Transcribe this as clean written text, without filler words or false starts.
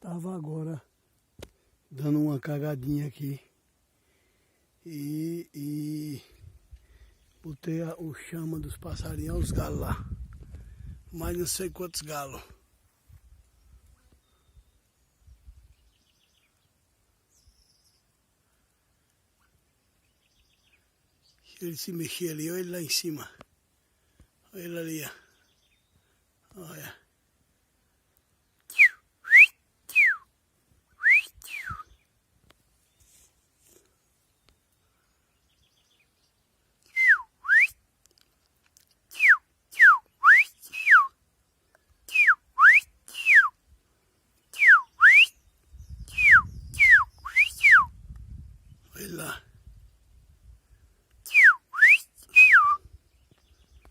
Tava agora dando uma cagadinha aqui e botei o chama dos passarinhos, os galos lá. Mais não sei quantos galos. Ele se mexer ali, olha ele lá em cima. Olha ele ali, ó. Olha.